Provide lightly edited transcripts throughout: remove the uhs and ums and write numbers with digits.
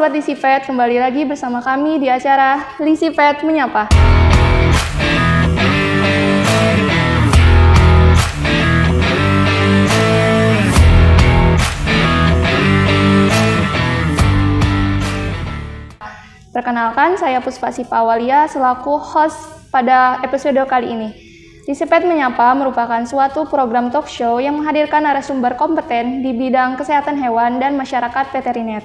Sobat Lisipet, kembali lagi bersama kami di acara Lisipet Menyapa. Perkenalkan, saya Puspa Sipa Awalia selaku host pada episode kali ini. Lisipet Menyapa merupakan suatu program talk show yang menghadirkan narasumber kompeten di bidang kesehatan hewan dan masyarakat veteriner.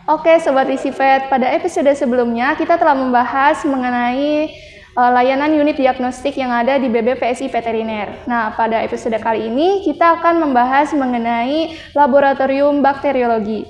Oke Sobat Lisipet, pada episode sebelumnya kita telah membahas mengenai layanan unit diagnostik yang ada di BBPSI Veteriner. Nah, pada episode kali ini kita akan membahas mengenai laboratorium bakteriologi.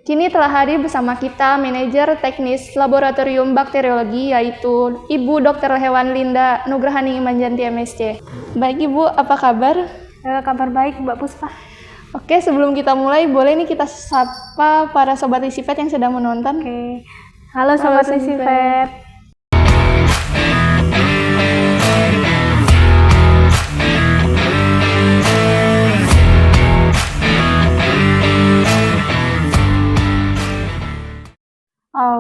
Kini telah hadir bersama kita manajer teknis laboratorium bakteriologi yaitu Ibu Dr. Hewan Linda Nugrahani Imanjanti MSc. Baik Ibu, apa kabar? Kabar baik Mbak Puspa. Oke, sebelum kita mulai boleh nih kita sapa para Sobat Lisipet yang sedang menonton. Oke. Halo Sobat Lisipet.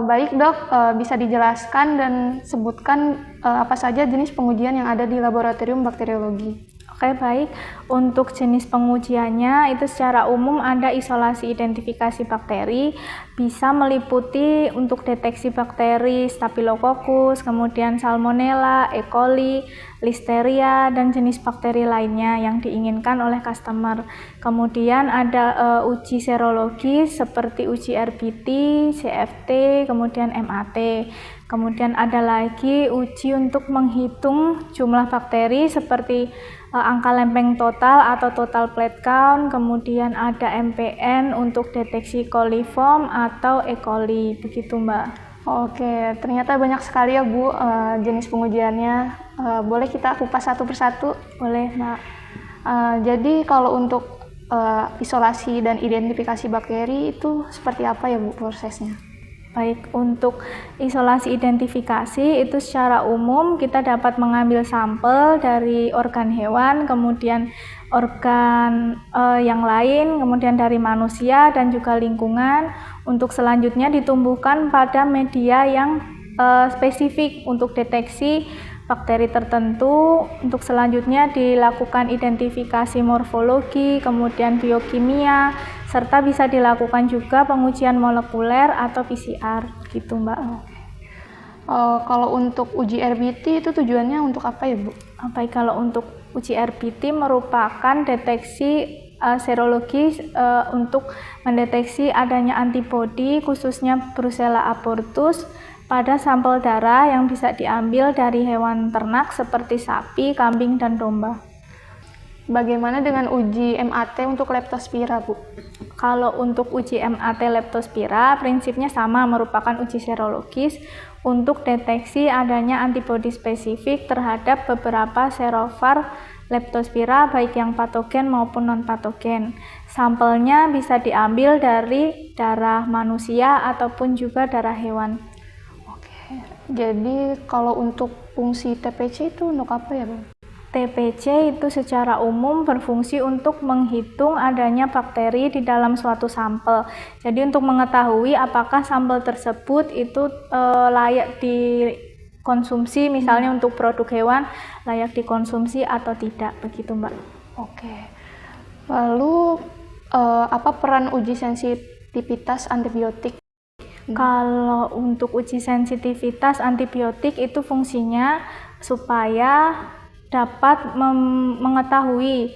Baik dok, bisa dijelaskan dan sebutkan apa saja jenis pengujian yang ada di laboratorium bakteriologi. Oke, baik. Untuk jenis pengujiannya itu secara umum ada isolasi identifikasi bakteri, bisa meliputi untuk deteksi bakteri Staphylococcus, kemudian Salmonella, E. coli, Listeria, dan jenis bakteri lainnya yang diinginkan oleh customer. Kemudian ada uji serologi seperti uji RBT, CFT, kemudian MAT. Kemudian ada lagi uji untuk menghitung jumlah bakteri seperti angka lempeng total atau total plate count, kemudian ada MPN untuk deteksi coliform atau E. coli, begitu Mbak. Oke, ternyata banyak sekali ya Bu jenis pengujiannya. Boleh kita kupas satu persatu? Boleh Mbak. Jadi kalau untuk isolasi dan identifikasi bakteri itu seperti apa ya Bu prosesnya? Baik, untuk isolasi identifikasi itu secara umum kita dapat mengambil sampel dari organ hewan, kemudian organ yang lain, kemudian dari manusia dan juga lingkungan, untuk selanjutnya ditumbuhkan pada media yang spesifik untuk deteksi bakteri tertentu. Untuk selanjutnya dilakukan identifikasi morfologi, kemudian biokimia, serta bisa dilakukan juga pengujian molekuler atau PCR, gitu Mbak. Kalau untuk uji RBT itu tujuannya untuk apa ya Bu? Baik, kalau untuk uji RBT merupakan deteksi serologi untuk mendeteksi adanya antibodi khususnya Brucella abortus pada sampel darah yang bisa diambil dari hewan ternak seperti sapi, kambing, dan domba. Bagaimana dengan uji MAT untuk Leptospira, Bu? Kalau untuk uji MAT Leptospira, prinsipnya sama, merupakan uji serologis untuk deteksi adanya antibodi spesifik terhadap beberapa serovar Leptospira, baik yang patogen maupun non-patogen. Sampelnya bisa diambil dari darah manusia ataupun juga darah hewan. Jadi kalau untuk fungsi TPC itu untuk apa ya Bang? TPC itu secara umum berfungsi untuk menghitung adanya bakteri di dalam suatu sampel. Jadi untuk mengetahui apakah sampel tersebut itu layak dikonsumsi, misalnya untuk produk hewan layak dikonsumsi atau tidak, begitu Mbak. Oke. Lalu apa peran uji sensitivitas antibiotik? Kalau untuk uji sensitivitas antibiotik itu fungsinya supaya dapat mengetahui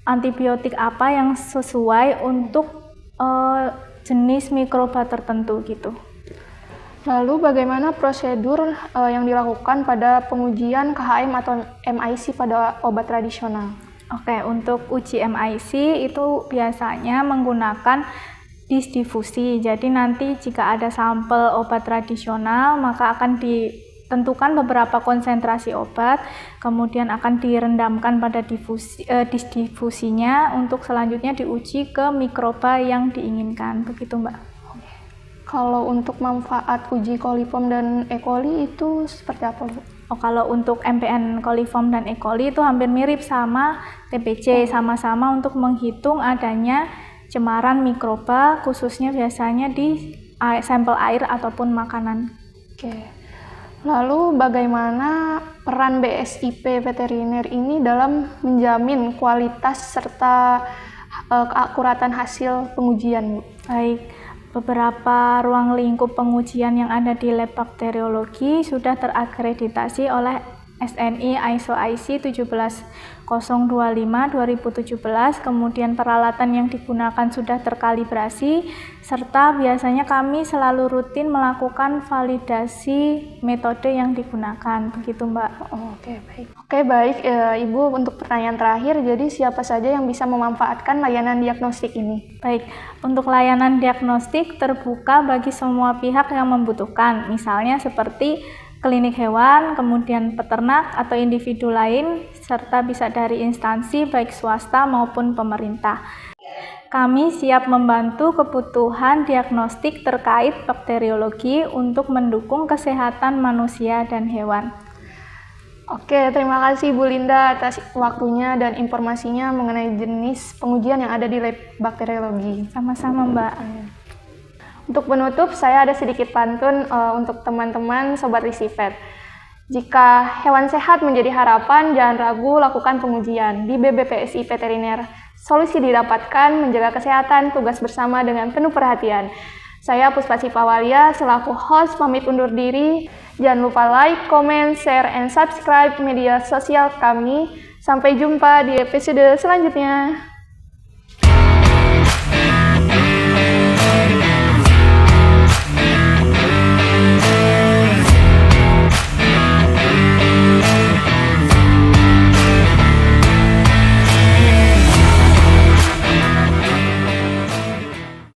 antibiotik apa yang sesuai untuk jenis mikroba tertentu gitu. Lalu bagaimana prosedur yang dilakukan pada pengujian KHM atau MIC pada obat tradisional? Oke, untuk uji MIC itu biasanya menggunakan disdifusi. Jadi nanti jika ada sampel obat tradisional maka akan ditentukan beberapa konsentrasi obat, kemudian akan direndamkan pada disdifusinya untuk selanjutnya diuji ke mikroba yang diinginkan, begitu Mbak. Kalau untuk manfaat uji coliform dan E. coli itu seperti apa, Bu? Oh, kalau untuk MPN coliform dan E. coli itu hampir mirip sama TBC, sama-sama untuk menghitung adanya cemaran mikroba, khususnya biasanya di sampel air ataupun makanan. Oke. Lalu bagaimana peran BSIP veteriner ini dalam menjamin kualitas serta keakuratan hasil pengujian, Bu? Baik, beberapa ruang lingkup pengujian yang ada di lab bakteriologi sudah terakreditasi oleh SNI ISO IC 17025-2017, kemudian peralatan yang digunakan sudah terkalibrasi, serta biasanya kami selalu rutin melakukan validasi metode yang digunakan. Begitu, Mbak. Oke, baik. Oke, baik. Ibu, untuk pertanyaan terakhir, jadi siapa saja yang bisa memanfaatkan layanan diagnostik ini? Baik, untuk layanan diagnostik terbuka bagi semua pihak yang membutuhkan, misalnya seperti klinik hewan, kemudian peternak atau individu lain, serta bisa dari instansi baik swasta maupun pemerintah. Kami siap membantu kebutuhan diagnostik terkait bakteriologi untuk mendukung kesehatan manusia dan hewan. Oke, terima kasih Bu Linda atas waktunya dan informasinya mengenai jenis pengujian yang ada di lab bakteriologi. Sama-sama, Mbak. Untuk penutup, saya ada sedikit pantun untuk teman-teman Sobat Risivet. Jika hewan sehat menjadi harapan, jangan ragu lakukan pengujian. Di BBPSI Veteriner, solusi didapatkan, menjaga kesehatan, tugas bersama dengan penuh perhatian. Saya Puspasi Pawalia, selaku host pamit undur diri. Jangan lupa like, comment, share, and subscribe media sosial kami. Sampai jumpa di episode selanjutnya.